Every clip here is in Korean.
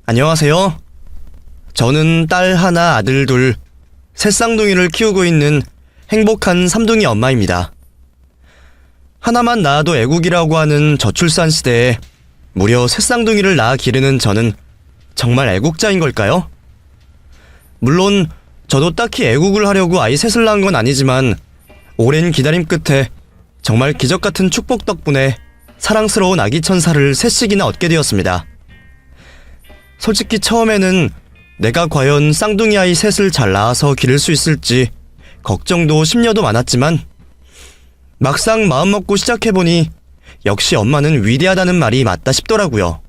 안녕하세요. 저는 딸 하나, 아들 둘, 새 쌍둥이를 키우고 있는 행복한 삼둥이 엄마입니다. 하나만 낳아도 애국이라고 하는 저출산 시대에 무려 새 쌍둥이를 낳아 기르는 저는 정말 애국자인 걸까요? 물론 저도 딱히 애국을 하려고 아이 셋을 낳은 건 아니지만 오랜 기다림 끝에 정말 기적같은 축복 덕분에 사랑스러운 아기 천사를 셋씩이나 얻게 되었습니다. 솔직히 처음에는 내가 과연 쌍둥이 아이 셋을 잘 낳아서 기를 수 있을지 걱정도 심려도 많았지만 막상 마음먹고 시작해보니 역시 엄마는 위대하다는 말이 맞다 싶더라고요.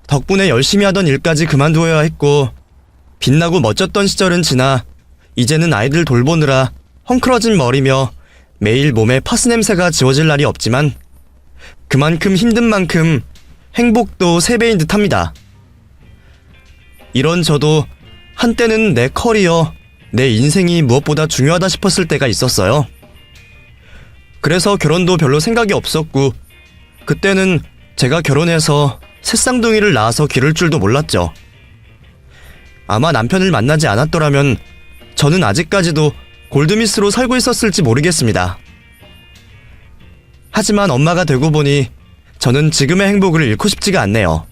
덕분에 열심히 하던 일까지 그만두어야 했고 빛나고 멋졌던 시절은 지나 이제는 아이들 돌보느라 헝클어진 머리며 매일 몸에 파스 냄새가 지워질 날이 없지만 그만큼 힘든 만큼 행복도 3배인 듯합니다. 이런 저도 한때는 내 커리어, 내 인생이 무엇보다 중요하다 싶었을 때가 있었어요. 그래서 결혼도 별로 생각이 없었고 그때는 제가 결혼해서 새 쌍둥이를 낳아서 기를 줄도 몰랐죠. 아마 남편을 만나지 않았더라면 저는 아직까지도 골드미스로 살고 있었을지 모르겠습니다. 하지만 엄마가 되고 보니 저는 지금의 행복을 잃고 싶지가 않네요.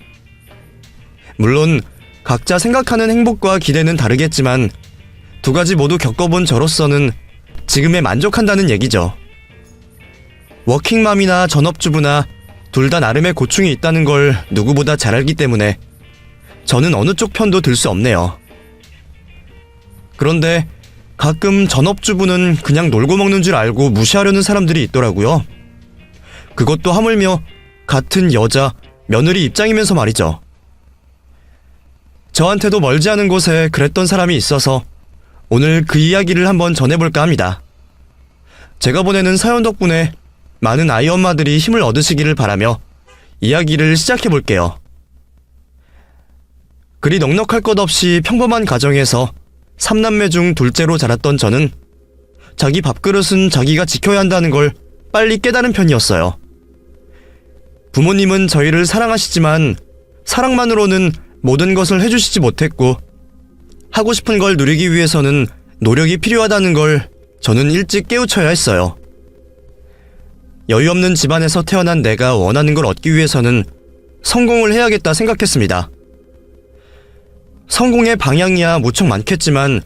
물론 각자 생각하는 행복과 기대는 다르겠지만 두 가지 모두 겪어본 저로서는 지금에 만족한다는 얘기죠. 워킹맘이나 전업주부나 둘 다 나름의 고충이 있다는 걸 누구보다 잘 알기 때문에 저는 어느 쪽 편도 들 수 없네요. 그런데 가끔 전업주부는 그냥 놀고 먹는 줄 알고 무시하려는 사람들이 있더라고요. 그것도 하물며 같은 여자, 며느리 입장이면서 말이죠. 저한테도 멀지 않은 곳에 그랬던 사람이 있어서 오늘 그 이야기를 한번 전해볼까 합니다. 제가 보내는 사연 덕분에 많은 아이 엄마들이 힘을 얻으시기를 바라며 이야기를 시작해볼게요. 그리 넉넉할 것 없이 평범한 가정에서 3남매 중 둘째로 자랐던 저는 자기 밥그릇은 자기가 지켜야 한다는 걸 빨리 깨달은 편이었어요. 부모님은 저희를 사랑하시지만 사랑만으로는 모든 것을 해주시지 못했고 하고 싶은 걸 누리기 위해서는 노력이 필요하다는 걸 저는 일찍 깨우쳐야 했어요. 여유 없는 집안에서 태어난 내가 원하는 걸 얻기 위해서는 성공을 해야겠다 생각했습니다. 성공의 방향이야 무척 많겠지만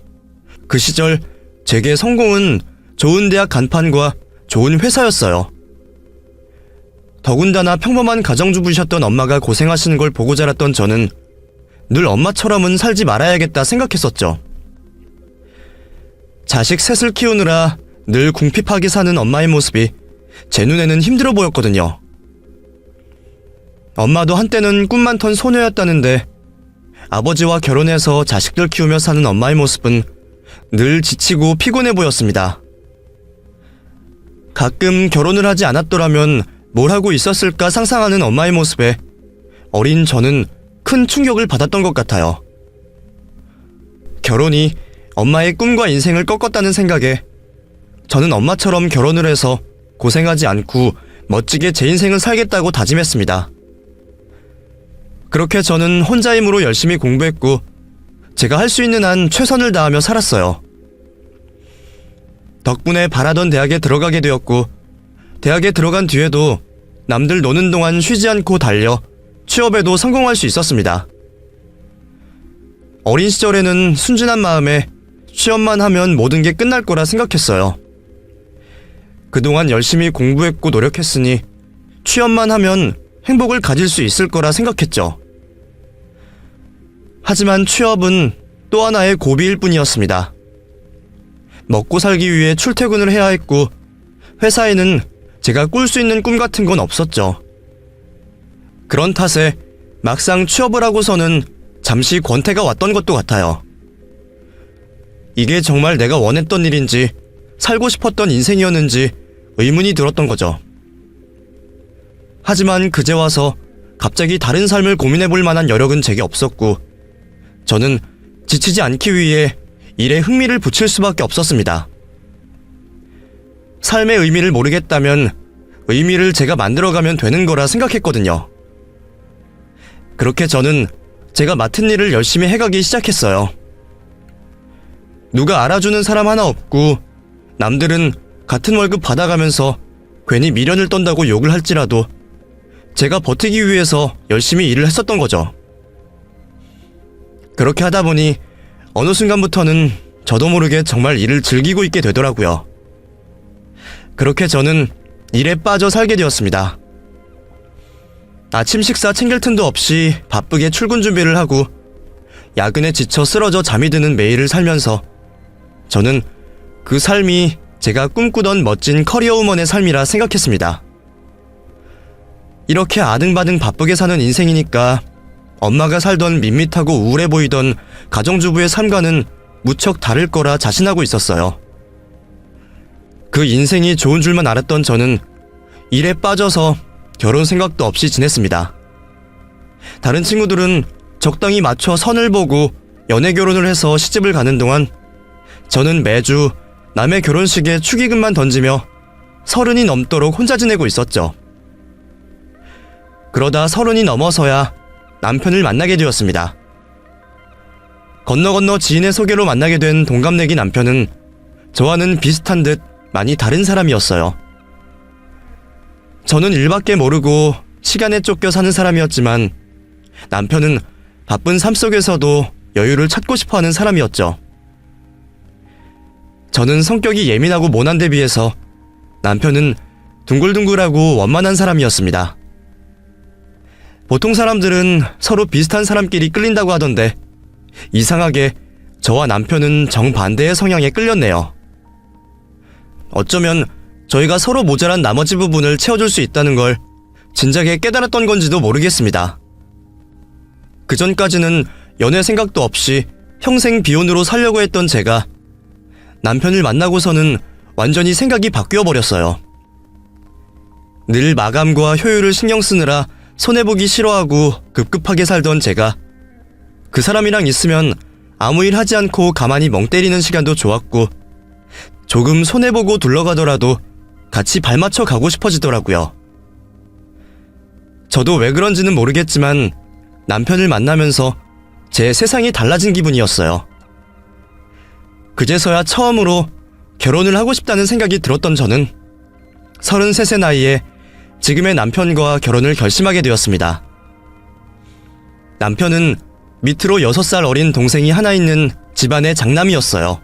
그 시절 제게 성공은 좋은 대학 간판과 좋은 회사였어요. 더군다나 평범한 가정주부셨던 엄마가 고생하시는 걸 보고 자랐던 저는 늘 엄마처럼은 살지 말아야겠다 생각했었죠. 자식 셋을 키우느라 늘 궁핍하게 사는 엄마의 모습이 제 눈에는 힘들어 보였거든요. 엄마도 한때는 꿈 많던 소녀였다는데 아버지와 결혼해서 자식들 키우며 사는 엄마의 모습은 늘 지치고 피곤해 보였습니다. 가끔 결혼을 하지 않았더라면 뭘 하고 있었을까 상상하는 엄마의 모습에 어린 저는 큰 충격을 받았던 것 같아요. 결혼이 엄마의 꿈과 인생을 꺾었다는 생각에 저는 엄마처럼 결혼을 해서 고생하지 않고 멋지게 제 인생을 살겠다고 다짐했습니다. 그렇게 저는 혼자 힘으로 열심히 공부했고 제가 할 수 있는 한 최선을 다하며 살았어요. 덕분에 바라던 대학에 들어가게 되었고 대학에 들어간 뒤에도 남들 노는 동안 쉬지 않고 달려 취업에도 성공할 수 있었습니다. 어린 시절에는 순진한 마음에 취업만 하면 모든 게 끝날 거라 생각했어요. 그동안 열심히 공부했고 노력했으니 취업만 하면 행복을 가질 수 있을 거라 생각했죠. 하지만 취업은 또 하나의 고비일 뿐이었습니다. 먹고 살기 위해 출퇴근을 해야 했고 회사에는 제가 꿀 수 있는 꿈 같은 건 없었죠. 그런 탓에 막상 취업을 하고서는 잠시 권태가 왔던 것도 같아요. 이게 정말 내가 원했던 일인지 살고 싶었던 인생이었는지 의문이 들었던 거죠. 하지만 그제 와서 갑자기 다른 삶을 고민해볼 만한 여력은 제게 없었고 저는 지치지 않기 위해 일에 흥미를 붙일 수밖에 없었습니다. 삶의 의미를 모르겠다면 의미를 제가 만들어가면 되는 거라 생각했거든요. 그렇게 저는 제가 맡은 일을 열심히 해가기 시작했어요. 누가 알아주는 사람 하나 없고 남들은 같은 월급 받아가면서 괜히 미련을 떤다고 욕을 할지라도 제가 버티기 위해서 열심히 일을 했었던 거죠. 그렇게 하다 보니 어느 순간부터는 저도 모르게 정말 일을 즐기고 있게 되더라고요. 그렇게 저는 일에 빠져 살게 되었습니다. 아침 식사 챙길 틈도 없이 바쁘게 출근 준비를 하고 야근에 지쳐 쓰러져 잠이 드는 매일을 살면서 저는 그 삶이 제가 꿈꾸던 멋진 커리어우먼의 삶이라 생각했습니다. 이렇게 아등바등 바쁘게 사는 인생이니까 엄마가 살던 밋밋하고 우울해 보이던 가정주부의 삶과는 무척 다를 거라 자신하고 있었어요. 그 인생이 좋은 줄만 알았던 저는 일에 빠져서 결혼 생각도 없이 지냈습니다. 다른 친구들은 적당히 맞춰 선을 보고 연애 결혼을 해서 시집을 가는 동안 저는 매주 남의 결혼식에 축의금만 던지며 30이 넘도록 혼자 지내고 있었죠. 그러다 30이 넘어서야 남편을 만나게 되었습니다. 건너 지인의 소개로 만나게 된 동갑내기 남편은 저와는 비슷한 듯 많이 다른 사람이었어요. 저는 일밖에 모르고 시간에 쫓겨 사는 사람이었지만 남편은 바쁜 삶 속에서도 여유를 찾고 싶어하는 사람이었죠. 저는 성격이 예민하고 모난 데 비해서 남편은 둥글둥글하고 원만한 사람이었습니다. 보통 사람들은 서로 비슷한 사람끼리 끌린다고 하던데 이상하게 저와 남편은 정반대의 성향에 끌렸네요. 어쩌면 저희가 서로 모자란 나머지 부분을 채워줄 수 있다는 걸 진작에 깨달았던 건지도 모르겠습니다. 그전까지는 연애 생각도 없이 평생 비혼으로 살려고 했던 제가 남편을 만나고서는 완전히 생각이 바뀌어버렸어요. 늘 마감과 효율을 신경 쓰느라 손해보기 싫어하고 급급하게 살던 제가 그 사람이랑 있으면 아무 일 하지 않고 가만히 멍 때리는 시간도 좋았고 조금 손해보고 둘러가더라도 같이 발맞춰 가고 싶어지더라고요. 저도 왜 그런지는 모르겠지만 남편을 만나면서 제 세상이 달라진 기분이었어요. 그제서야 처음으로 결혼을 하고 싶다는 생각이 들었던 저는 33세 나이에 지금의 남편과 결혼을 결심하게 되었습니다. 남편은 밑으로 6살 어린 동생이 하나 있는 집안의 장남이었어요.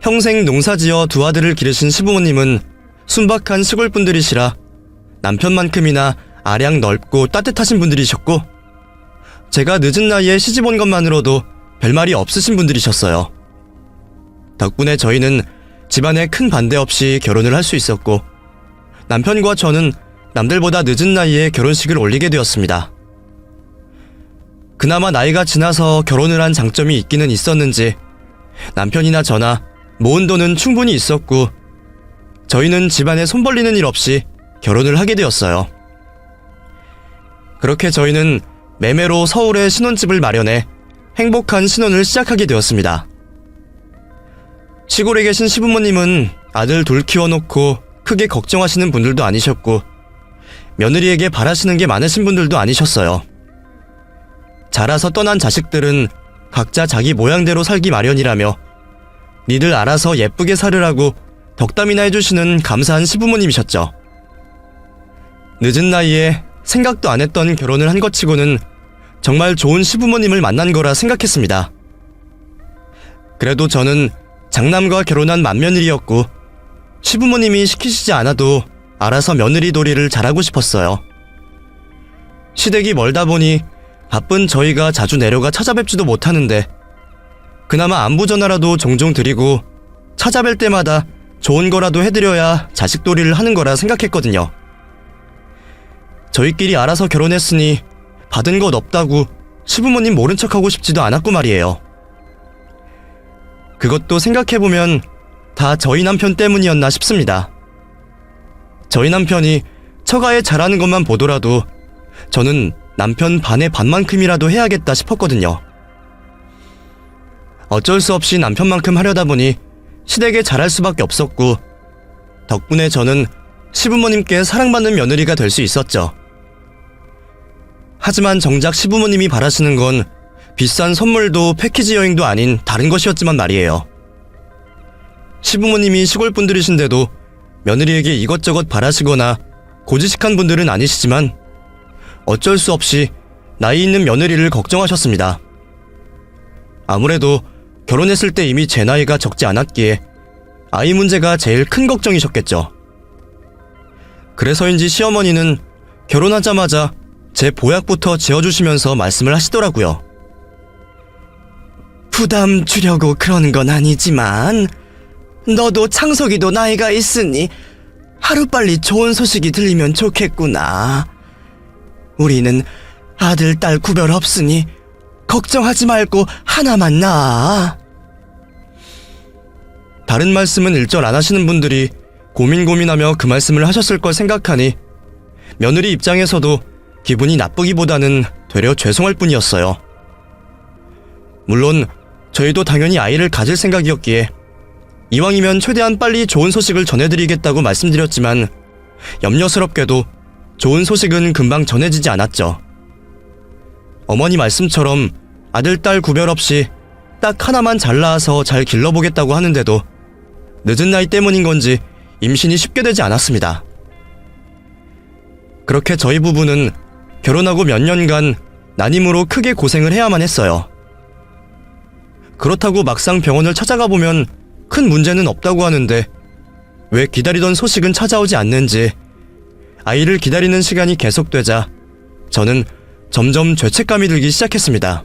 평생 농사지어 두 아들을 기르신 시부모님은 순박한 시골 분들이시라 남편만큼이나 아량 넓고 따뜻하신 분들이셨고 제가 늦은 나이에 시집 온 것만으로도 별말이 없으신 분들이셨어요. 덕분에 저희는 집안에 큰 반대 없이 결혼을 할 수 있었고 남편과 저는 남들보다 늦은 나이에 결혼식을 올리게 되었습니다. 그나마 나이가 지나서 결혼을 한 장점이 있기는 있었는지 남편이나 저나 모은 돈은 충분히 있었고 저희는 집안에 손 벌리는 일 없이 결혼을 하게 되었어요. 그렇게 저희는 매매로 서울에 신혼집을 마련해 행복한 신혼을 시작하게 되었습니다. 시골에 계신 시부모님은 아들 둘 키워놓고 크게 걱정하시는 분들도 아니셨고 며느리에게 바라시는 게 많으신 분들도 아니셨어요. 자라서 떠난 자식들은 각자 자기 모양대로 살기 마련이라며 니들 알아서 예쁘게 살으라고 덕담이나 해주시는 감사한 시부모님이셨죠. 늦은 나이에 생각도 안 했던 결혼을 한 것 치고는 정말 좋은 시부모님을 만난 거라 생각했습니다. 그래도 저는 장남과 결혼한 맏며느리였고 시부모님이 시키시지 않아도 알아서 며느리 도리를 잘하고 싶었어요. 시댁이 멀다 보니 바쁜 저희가 자주 내려가 찾아뵙지도 못하는데 그나마 안부 전화라도 종종 드리고 찾아뵐 때마다 좋은 거라도 해드려야 자식 도리를 하는 거라 생각했거든요. 저희끼리 알아서 결혼했으니 받은 것 없다고 시부모님 모른 척하고 싶지도 않았고 말이에요. 그것도 생각해보면 다 저희 남편 때문이었나 싶습니다. 저희 남편이 처가에 잘하는 것만 보더라도 저는 남편 반의 반만큼이라도 해야겠다 싶었거든요. 어쩔 수 없이 남편만큼 하려다 보니 시댁에 잘할 수밖에 없었고 덕분에 저는 시부모님께 사랑받는 며느리가 될 수 있었죠. 하지만 정작 시부모님이 바라시는 건 비싼 선물도 패키지 여행도 아닌 다른 것이었지만 말이에요. 시부모님이 시골 분들이신데도 며느리에게 이것저것 바라시거나 고지식한 분들은 아니시지만 어쩔 수 없이 나이 있는 며느리를 걱정하셨습니다. 아무래도 결혼했을 때 이미 제 나이가 적지 않았기에 아이 문제가 제일 큰 걱정이셨겠죠. 그래서인지 시어머니는 결혼하자마자 제 보약부터 지어주시면서 말씀을 하시더라고요. 부담 주려고 그러는 건 아니지만 너도 창석이도 나이가 있으니 하루빨리 좋은 소식이 들리면 좋겠구나. 우리는 아들, 딸 구별 없으니 걱정하지 말고 하나만 낳아. 다른 말씀은 일절 안 하시는 분들이 고민하며 그 말씀을 하셨을 걸 생각하니 며느리 입장에서도 기분이 나쁘기보다는 되려 죄송할 뿐이었어요. 물론 저희도 당연히 아이를 가질 생각이었기에 이왕이면 최대한 빨리 좋은 소식을 전해드리겠다고 말씀드렸지만 염려스럽게도 좋은 소식은 금방 전해지지 않았죠. 어머니 말씀처럼 아들, 딸 구별 없이 딱 하나만 잘 낳아서 잘 길러보겠다고 하는데도 늦은 나이 때문인 건지 임신이 쉽게 되지 않았습니다. 그렇게 저희 부부는 결혼하고 몇 년간 난임으로 크게 고생을 해야만 했어요. 그렇다고 막상 병원을 찾아가 보면 큰 문제는 없다고 하는데 왜 기다리던 소식은 찾아오지 않는지 아이를 기다리는 시간이 계속되자 저는 점점 죄책감이 들기 시작했습니다.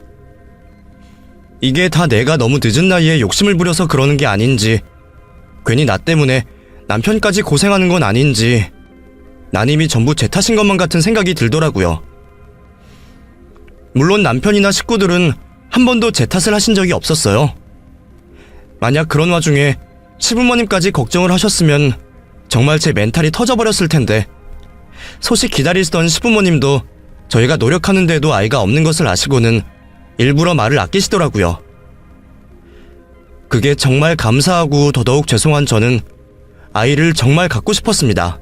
이게 다 내가 너무 늦은 나이에 욕심을 부려서 그러는 게 아닌지, 괜히 나 때문에 남편까지 고생하는 건 아닌지, 난임이 전부 제 탓인 것만 같은 생각이 들더라고요. 물론 남편이나 식구들은 한 번도 제 탓을 하신 적이 없었어요. 만약 그런 와중에 시부모님까지 걱정을 하셨으면 정말 제 멘탈이 터져버렸을 텐데, 소식 기다리시던 시부모님도 저희가 노력하는데도 아이가 없는 것을 아시고는 일부러 말을 아끼시더라고요. 그게 정말 감사하고 더더욱 죄송한 저는 아이를 정말 갖고 싶었습니다.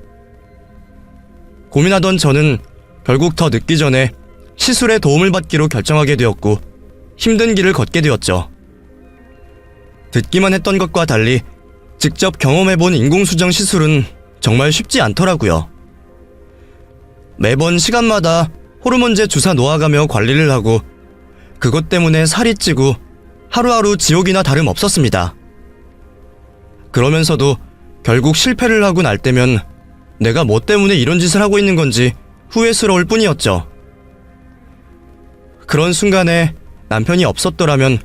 고민하던 저는 결국 더 늦기 전에 시술에 도움을 받기로 결정하게 되었고 힘든 길을 걷게 되었죠. 듣기만 했던 것과 달리 직접 경험해본 인공수정 시술은 정말 쉽지 않더라고요. 매번 시간마다 호르몬제 주사 놓아가며 관리를 하고 그것 때문에 살이 찌고 하루하루 지옥이나 다름없었습니다. 그러면서도 결국 실패를 하고 날 때면 내가 뭐 때문에 이런 짓을 하고 있는 건지 후회스러울 뿐이었죠. 그런 순간에 남편이 없었더라면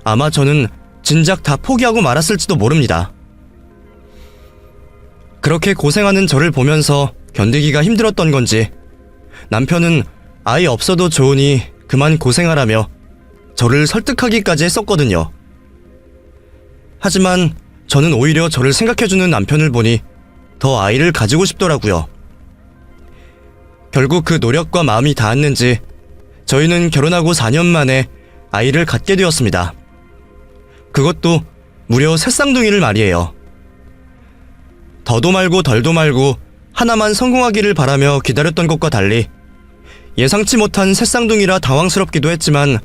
아마 저는 진작 다 포기하고 말았을지도 모릅니다. 그렇게 고생하는 저를 보면서 견디기가 힘들었던 건지 남편은 아이 없어도 좋으니 그만 고생하라며 저를 설득하기까지 했었거든요. 하지만 저는 오히려 저를 생각해주는 남편을 보니 더 아이를 가지고 싶더라고요. 결국 그 노력과 마음이 닿았는지 저희는 결혼하고 4년 만에 아이를 갖게 되었습니다. 그것도 무려 새 쌍둥이를 말이에요. 더도 말고 덜도 말고 하나만 성공하기를 바라며 기다렸던 것과 달리 예상치 못한 새 쌍둥이라 당황스럽기도 했지만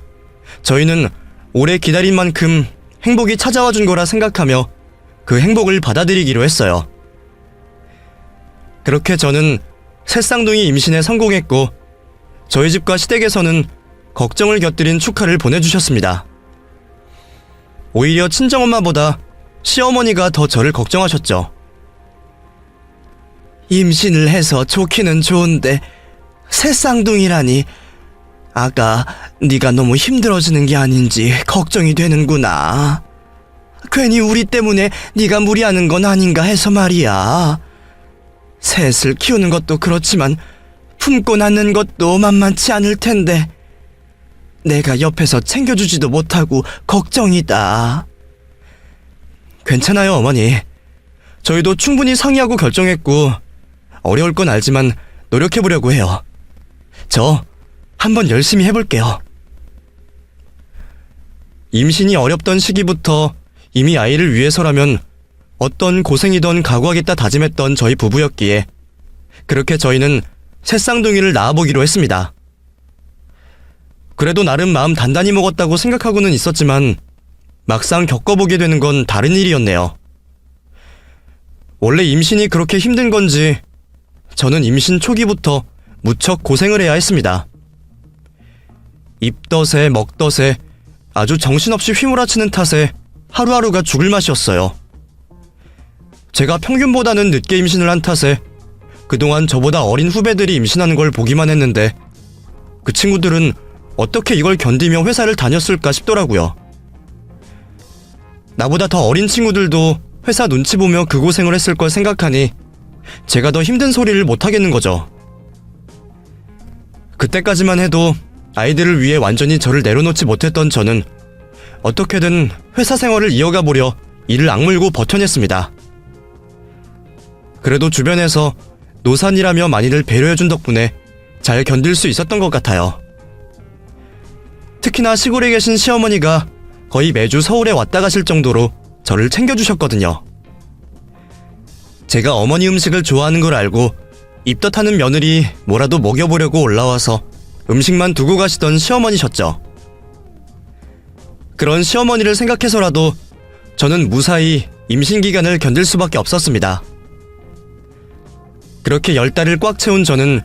저희는 오래 기다린 만큼 행복이 찾아와 준 거라 생각하며 그 행복을 받아들이기로 했어요. 그렇게 저는 새 쌍둥이 임신에 성공했고 저희 집과 시댁에서는 걱정을 곁들인 축하를 보내주셨습니다. 오히려 친정엄마보다 시어머니가 더 저를 걱정하셨죠. 임신을 해서 좋기는 좋은데 새 쌍둥이라니 아가 네가 너무 힘들어지는 게 아닌지 걱정이 되는구나. 괜히 우리 때문에 네가 무리하는 건 아닌가 해서 말이야. 셋을 키우는 것도 그렇지만 품고 낳는 것도 만만치 않을 텐데 내가 옆에서 챙겨주지도 못하고 걱정이다. 괜찮아요, 어머니. 저희도 충분히 상의하고 결정했고 어려울 건 알지만 노력해보려고 해요. 저 한번 열심히 해볼게요. 임신이 어렵던 시기부터 이미 아이를 위해서라면 어떤 고생이던 각오하겠다 다짐했던 저희 부부였기에 그렇게 저희는 새 쌍둥이를 낳아보기로 했습니다. 그래도 나름 마음 단단히 먹었다고 생각하고는 있었지만 막상 겪어보게 되는 건 다른 일이었네요. 원래 임신이 그렇게 힘든 건지 저는 임신 초기부터 무척 고생을 해야 했습니다. 입덧에 먹덧에 아주 정신없이 휘몰아치는 탓에 하루하루가 죽을 맛이었어요. 제가 평균보다는 늦게 임신을 한 탓에 그동안 저보다 어린 후배들이 임신하는 걸 보기만 했는데 그 친구들은 어떻게 이걸 견디며 회사를 다녔을까 싶더라고요. 나보다 더 어린 친구들도 회사 눈치 보며 그 고생을 했을 걸 생각하니 제가 더 힘든 소리를 못하겠는 거죠. 그때까지만 해도 아이들을 위해 완전히 저를 내려놓지 못했던 저는 어떻게든 회사 생활을 이어가 보려 이를 악물고 버텨냈습니다. 그래도 주변에서 노산이라며 많이들 배려해준 덕분에 잘 견딜 수 있었던 것 같아요. 특히나 시골에 계신 시어머니가 거의 매주 서울에 왔다 가실 정도로 저를 챙겨주셨거든요. 제가 어머니 음식을 좋아하는 걸 알고 입덧하는 며느리 뭐라도 먹여보려고 올라와서 음식만 두고 가시던 시어머니셨죠. 그런 시어머니를 생각해서라도 저는 무사히 임신 기간을 견딜 수밖에 없었습니다. 그렇게 10달을 꽉 채운 저는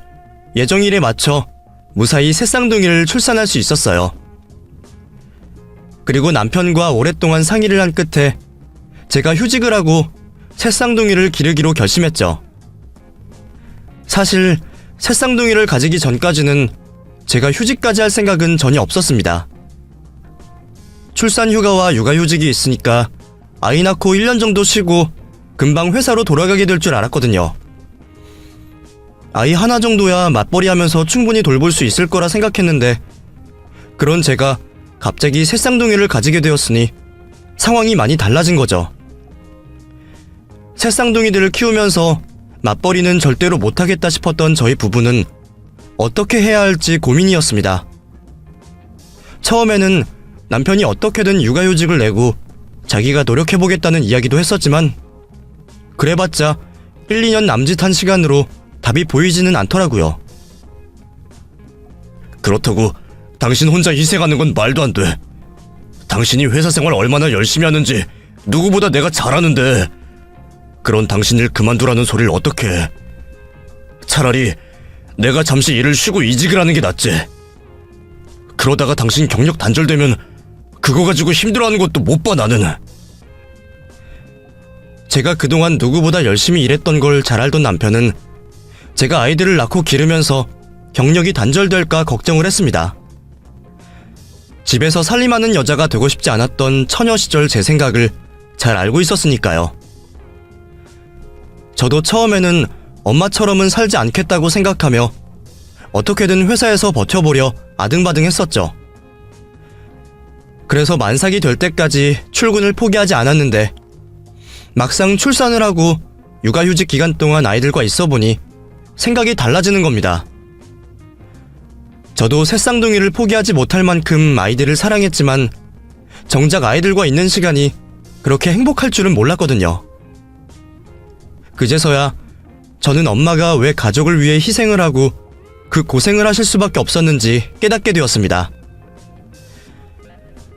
예정일에 맞춰 무사히 새 쌍둥이를 출산할 수 있었어요. 그리고 남편과 오랫동안 상의를 한 끝에 제가 휴직을 하고 새 쌍둥이를 기르기로 결심했죠. 사실 새 쌍둥이를 가지기 전까지는 제가 휴직까지 할 생각은 전혀 없었습니다. 출산 휴가와 육아휴직이 있으니까 아이 낳고 1년 정도 쉬고 금방 회사로 돌아가게 될 줄 알았거든요. 아이 하나 정도야 맞벌이 하면서 충분히 돌볼 수 있을 거라 생각했는데 그런 제가 갑자기 새 쌍둥이를 가지게 되었으니 상황이 많이 달라진 거죠. 새 쌍둥이들을 키우면서 맞벌이는 절대로 못하겠다 싶었던 저희 부부는 어떻게 해야 할지 고민이었습니다. 처음에는 남편이 어떻게든 육아휴직을 내고 자기가 노력해보겠다는 이야기도 했었지만 그래봤자 1, 2년 남짓한 시간으로 답이 보이지는 않더라고요. 그렇다고 당신 혼자 희생하는 건 말도 안 돼. 당신이 회사 생활 얼마나 열심히 하는지 누구보다 내가 잘 아는데 그런 당신을 그만두라는 소리를 어떻게 해. 차라리 내가 잠시 일을 쉬고 이직을 하는 게 낫지. 그러다가 당신 경력 단절되면 그거 가지고 힘들어하는 것도 못 봐 나는. 제가 그동안 누구보다 열심히 일했던 걸 잘 알던 남편은 제가 아이들을 낳고 기르면서 경력이 단절될까 걱정을 했습니다. 집에서 살림하는 여자가 되고 싶지 않았던 처녀 시절 제 생각을 잘 알고 있었으니까요. 저도 처음에는 엄마처럼은 살지 않겠다고 생각하며 어떻게든 회사에서 버텨보려 아등바등했었죠. 그래서 만삭이 될 때까지 출근을 포기하지 않았는데 막상 출산을 하고 육아휴직 기간 동안 아이들과 있어 보니 생각이 달라지는 겁니다. 저도 새 쌍둥이를 포기하지 못할 만큼 아이들을 사랑했지만 정작 아이들과 있는 시간이 그렇게 행복할 줄은 몰랐거든요. 그제서야 저는 엄마가 왜 가족을 위해 희생을 하고 그 고생을 하실 수밖에 없었는지 깨닫게 되었습니다.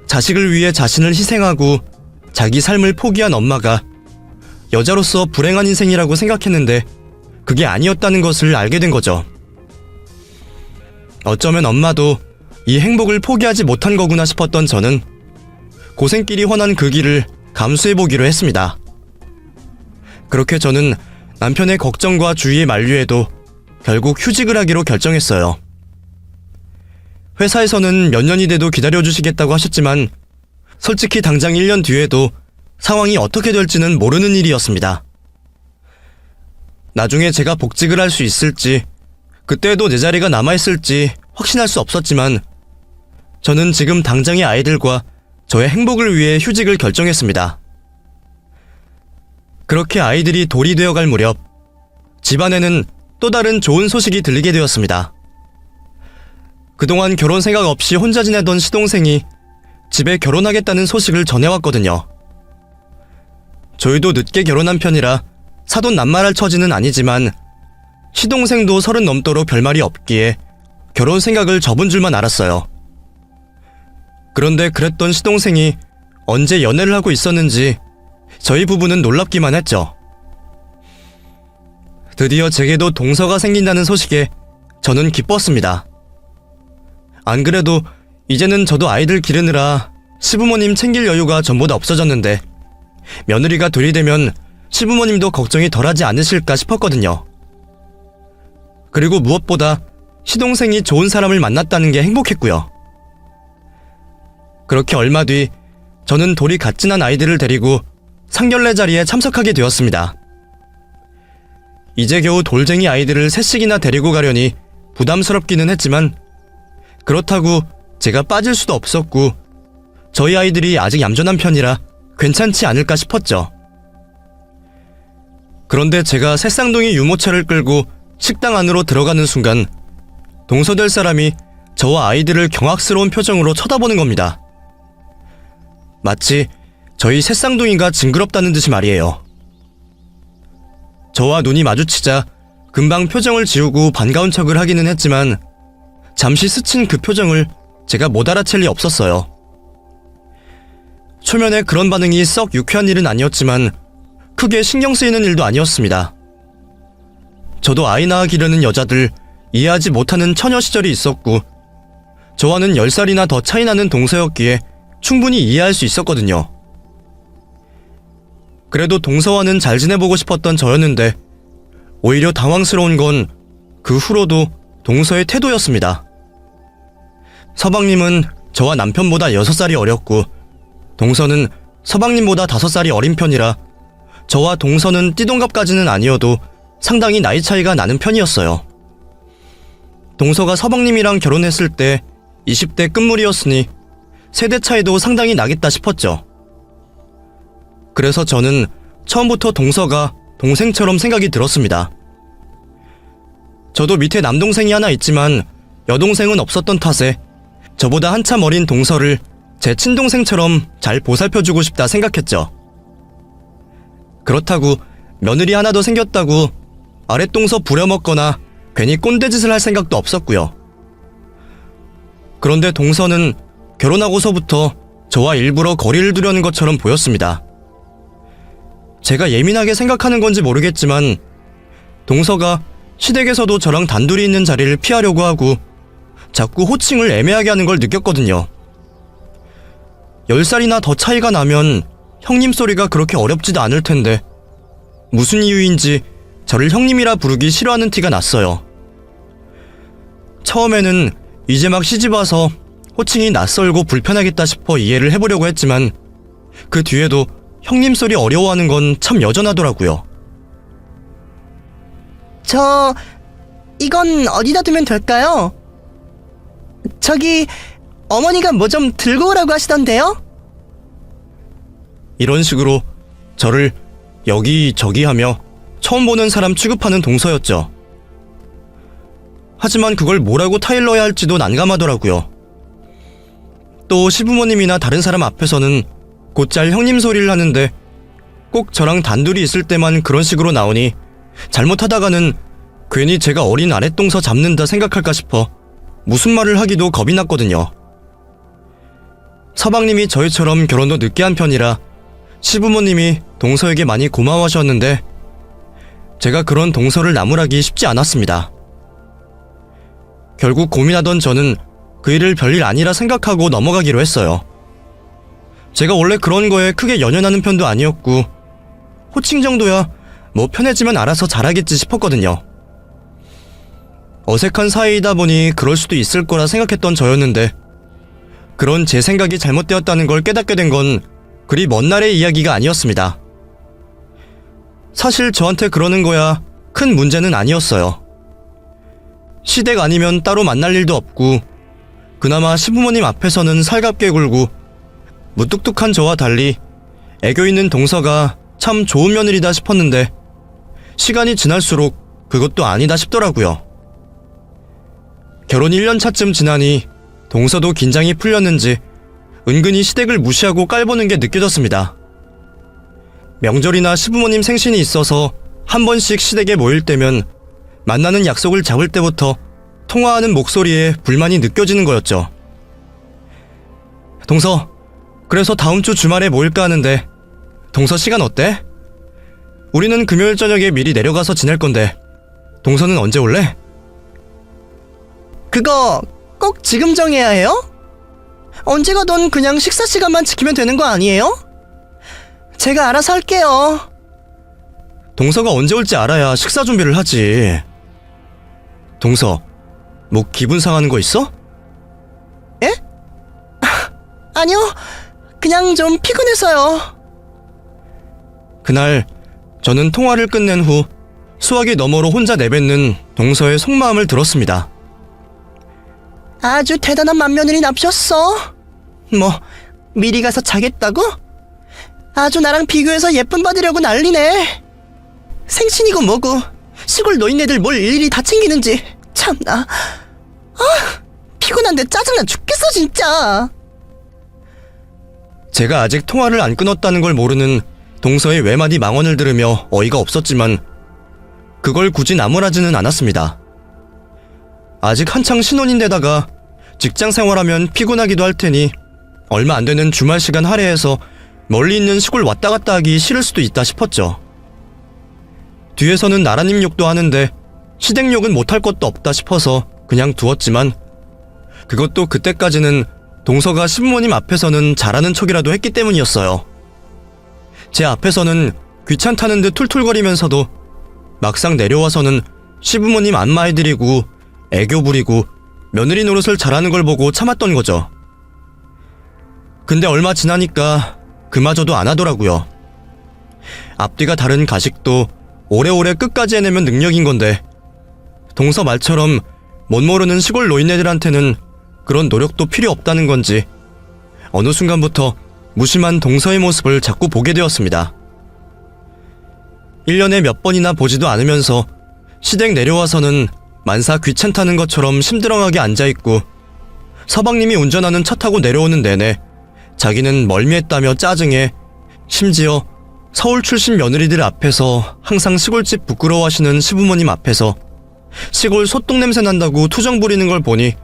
자식을 위해 자신을 희생하고 자기 삶을 포기한 엄마가 여자로서 불행한 인생이라고 생각했는데 그게 아니었다는 것을 알게 된 거죠. 어쩌면 엄마도 이 행복을 포기하지 못한 거구나 싶었던 저는 고생길이 훤한 그 길을 감수해보기로 했습니다. 그렇게 저는 남편의 걱정과 주위의 만류에도 결국 휴직을 하기로 결정했어요. 회사에서는 몇 년이 돼도 기다려주시겠다고 하셨지만 솔직히 당장 1년 뒤에도 상황이 어떻게 될지는 모르는 일이었습니다. 나중에 제가 복직을 할 수 있을지 그때도 내 자리가 남아있을지 확신할 수 없었지만 저는 지금 당장의 아이들과 저의 행복을 위해 휴직을 결정했습니다. 그렇게 아이들이 돌이 되어갈 무렵 집안에는 또 다른 좋은 소식이 들리게 되었습니다. 그동안 결혼 생각 없이 혼자 지내던 시동생이 집에 결혼하겠다는 소식을 전해왔거든요. 저희도 늦게 결혼한 편이라 사돈난말할 처지는 아니지만 시동생도 30 넘도록 별말이 없기에 결혼 생각을 접은 줄만 알았어요. 그런데 그랬던 시동생이 언제 연애를 하고 있었는지 저희 부부는 놀랍기만 했죠. 드디어 제게도 동서가 생긴다는 소식에 저는 기뻤습니다. 안 그래도 이제는 저도 아이들 기르느라 시부모님 챙길 여유가 전보다 없어졌는데 며느리가 들이되면 시부모님도 걱정이 덜하지 않으실까 싶었거든요. 그리고 무엇보다 시동생이 좋은 사람을 만났다는 게 행복했고요. 그렇게 얼마 뒤 저는 돌이 갓 지난 아이들을 데리고 상견례 자리에 참석하게 되었습니다. 이제 겨우 돌쟁이 아이들을 셋씩이나 데리고 가려니 부담스럽기는 했지만 그렇다고 제가 빠질 수도 없었고 저희 아이들이 아직 얌전한 편이라 괜찮지 않을까 싶었죠. 그런데 제가 새쌍둥이 유모차를 끌고 식당 안으로 들어가는 순간 동서될 사람이 저와 아이들을 경악스러운 표정으로 쳐다보는 겁니다. 마치 저희 새쌍둥이가 징그럽다는 듯이 말이에요. 저와 눈이 마주치자 금방 표정을 지우고 반가운 척을 하기는 했지만 잠시 스친 그 표정을 제가 못 알아챌 리 없었어요. 초면에 그런 반응이 썩 유쾌한 일은 아니었지만 크게 신경 쓰이는 일도 아니었습니다. 저도 아이 낳아 기르는 여자들 이해하지 못하는 처녀 시절이 있었고 저와는 10살이나 더 차이 나는 동서였기에 충분히 이해할 수 있었거든요. 그래도 동서와는 잘 지내보고 싶었던 저였는데 오히려 당황스러운 건 그 후로도 동서의 태도였습니다. 서방님은 저와 남편보다 6살이 어렸고 동서는 서방님보다 5살이 어린 편이라 저와 동서는 띠동갑까지는 아니어도 상당히 나이 차이가 나는 편이었어요. 동서가 서방님이랑 결혼했을 때 20대 끝물이었으니 세대 차이도 상당히 나겠다 싶었죠. 그래서 저는 처음부터 동서가 동생처럼 생각이 들었습니다. 저도 밑에 남동생이 하나 있지만 여동생은 없었던 탓에 저보다 한참 어린 동서를 제 친동생처럼 잘 보살펴주고 싶다 생각했죠. 그렇다고 며느리 하나 더 생겼다고 아랫동서 부려먹거나 괜히 꼰대짓을 할 생각도 없었고요. 그런데 동서는 결혼하고서부터 저와 일부러 거리를 두려는 것처럼 보였습니다. 제가 예민하게 생각하는 건지 모르겠지만 동서가 시댁에서도 저랑 단둘이 있는 자리를 피하려고 하고 자꾸 호칭을 애매하게 하는 걸 느꼈거든요. 10살이나 더 차이가 나면 형님 소리가 그렇게 어렵지도 않을 텐데 무슨 이유인지 저를 형님이라 부르기 싫어하는 티가 났어요. 처음에는 이제 막 시집와서 호칭이 낯설고 불편하겠다 싶어 이해를 해보려고 했지만 그 뒤에도 형님 소리 어려워하는 건 참 여전하더라고요. 이건 어디다 두면 될까요? 저기 어머니가 뭐 좀 들고 오라고 하시던데요? 이런 식으로 저를 여기저기 하며 처음 보는 사람 취급하는 동서였죠. 하지만 그걸 뭐라고 타일러야 할지도 난감하더라고요. 또 시부모님이나 다른 사람 앞에서는 곧잘 형님 소리를 하는데 꼭 저랑 단둘이 있을 때만 그런 식으로 나오니 잘못하다가는 괜히 제가 어린 아랫동서 잡는다 생각할까 싶어 무슨 말을 하기도 겁이 났거든요. 서방님이 저희처럼 결혼도 늦게 한 편이라 시부모님이 동서에게 많이 고마워하셨는데 제가 그런 동서를 나무라기 쉽지 않았습니다. 결국 고민하던 저는 그 일을 별일 아니라 생각하고 넘어가기로 했어요. 제가 원래 그런 거에 크게 연연하는 편도 아니었고 호칭 정도야 뭐 편해지면 알아서 잘하겠지 싶었거든요. 어색한 사이이다 보니 그럴 수도 있을 거라 생각했던 저였는데 그런 제 생각이 잘못되었다는 걸 깨닫게 된 건 그리 먼 날의 이야기가 아니었습니다. 사실 저한테 그러는 거야 큰 문제는 아니었어요. 시댁 아니면 따로 만날 일도 없고 그나마 시부모님 앞에서는 살갑게 굴고 무뚝뚝한 저와 달리 애교 있는 동서가 참 좋은 며느리다 싶었는데 시간이 지날수록 그것도 아니다 싶더라고요. 결혼 1년 차쯤 지나니 동서도 긴장이 풀렸는지 은근히 시댁을 무시하고 깔보는 게 느껴졌습니다. 명절이나 시부모님 생신이 있어서 한 번씩 시댁에 모일 때면 만나는 약속을 잡을 때부터 통화하는 목소리에 불만이 느껴지는 거였죠. 동서, 그래서 다음 주 주말에 모일까 하는데 동서 시간 어때? 우리는 금요일 저녁에 미리 내려가서 지낼 건데 동서는 언제 올래? 그거 꼭 지금 정해야 해요? 언제 가던 그냥 식사 시간만 지키면 되는 거 아니에요? 제가 알아서 할게요. 동서가 언제 올지 알아야 식사 준비를 하지. 동서, 뭐 기분 상하는 거 있어? 예? 아니요. 그냥 좀 피곤해서요. 그날 저는 통화를 끝낸 후 수화기 너머로 혼자 내뱉는 동서의 속마음을 들었습니다. 아주 대단한 맏며느리 납셨어. 뭐 미리 가서 자겠다고? 아주 나랑 비교해서 예쁨 받으려고 난리네. 생신이고 뭐고 시골 노인네들 뭘 일일이 다 챙기는지 참나. 피곤한데 짜증나 죽겠어 진짜. 제가 아직 통화를 안 끊었다는 걸 모르는 동서의 외마디 망언을 들으며 어이가 없었지만 그걸 굳이 나무라지는 않았습니다. 아직 한창 신혼인데다가 직장 생활하면 피곤하기도 할 테니 얼마 안 되는 주말 시간 할애해서 멀리 있는 시골 왔다 갔다 하기 싫을 수도 있다 싶었죠. 뒤에서는 나라님 욕도 하는데 시댁 욕은 못할 것도 없다 싶어서 그냥 두었지만 그것도 그때까지는 동서가 시부모님 앞에서는 잘하는 척이라도 했기 때문이었어요. 제 앞에서는 귀찮다는 듯 툴툴거리면서도 막상 내려와서는 시부모님 안마해드리고 애교 부리고 며느리 노릇을 잘하는 걸 보고 참았던 거죠. 근데 얼마 지나니까 그마저도 안 하더라고요. 앞뒤가 다른 가식도 오래오래 끝까지 해내면 능력인 건데 동서 말처럼 못 모르는 시골 노인네들한테는 그런 노력도 필요 없다는 건지 어느 순간부터 무심한 동서의 모습을 자꾸 보게 되었습니다. 1년에 몇 번이나 보지도 않으면서 시댁 내려와서는 만사 귀찮다는 것처럼 심드렁하게 앉아있고 서방님이 운전하는 차 타고 내려오는 내내 자기는 멀미했다며 짜증해 심지어 서울 출신 며느리들 앞에서 항상 시골집 부끄러워하시는 시부모님 앞에서 시골 소똥 냄새 난다고 투정 부리는 걸 보니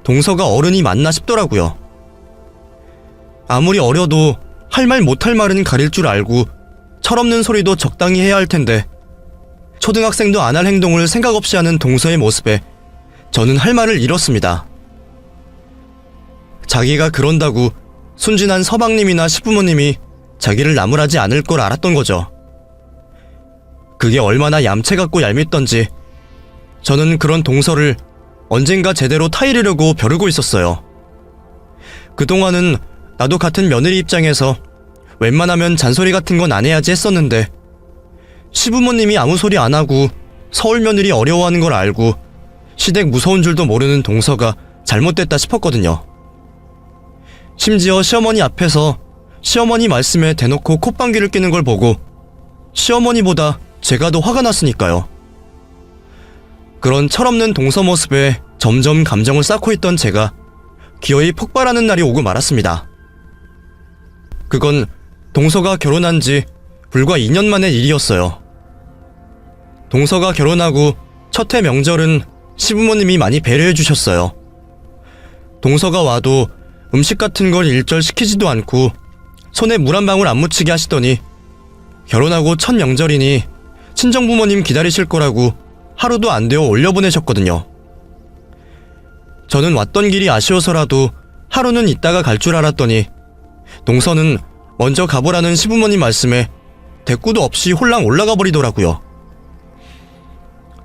동서가 어른이 맞나 싶더라고요. 아무리 어려도 할 말 못할 말은 가릴 줄 알고 철없는 소리도 적당히 해야 할 텐데 초등학생도 안 할 행동을 생각 없이 하는 동서의 모습에 저는 할 말을 잃었습니다. 자기가 그런다고 순진한 서방님이나 시부모님이 자기를 나무라지 않을 걸 알았던 거죠. 그게 얼마나 얌체 같고 얄밉던지 저는 그런 동서를 언젠가 제대로 타이르려고 벼르고 있었어요. 그동안은 나도 같은 며느리 입장에서 웬만하면 잔소리 같은 건 안 해야지 했었는데 시부모님이 아무 소리 안 하고 서울 며느리 어려워하는 걸 알고 시댁 무서운 줄도 모르는 동서가 잘못됐다 싶었거든요. 심지어 시어머니 앞에서 시어머니 말씀에 대놓고 콧방귀를 뀌는 걸 보고 시어머니보다 제가 더 화가 났으니까요. 그런 철없는 동서 모습에 점점 감정을 쌓고 있던 제가 기어이 폭발하는 날이 오고 말았습니다. 그건 동서가 결혼한 지 불과 2년 만의 일이었어요. 동서가 결혼하고 첫 해 명절은 시부모님이 많이 배려해 주셨어요. 동서가 와도 음식 같은 걸 일절 시키지도 않고 손에 물 한 방울 안 묻히게 하시더니 결혼하고 첫 명절이니 친정부모님 기다리실 거라고 하루도 안 되어 올려보내셨거든요. 저는 왔던 길이 아쉬워서라도 하루는 있다가 갈 줄 알았더니 동서는 먼저 가보라는 시부모님 말씀에 대꾸도 없이 홀랑 올라가 버리더라고요.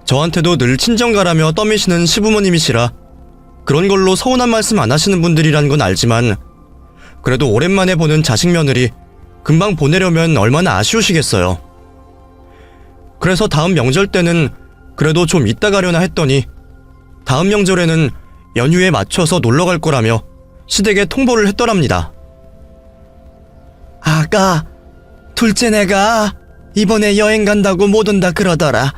저한테도 늘 친정 가라며 떠미시는 시부모님이시라 그런 걸로 서운한 말씀 안 하시는 분들이란 건 알지만 그래도 오랜만에 보는 자식 며느리 금방 보내려면 얼마나 아쉬우시겠어요. 그래서 다음 명절 때는 그래도 좀 이따 가려나 했더니 다음 명절에는 연휴에 맞춰서 놀러 갈 거라며 시댁에 통보를 했더랍니다. 아가, 둘째네가 이번에 여행 간다고 못 온다 그러더라.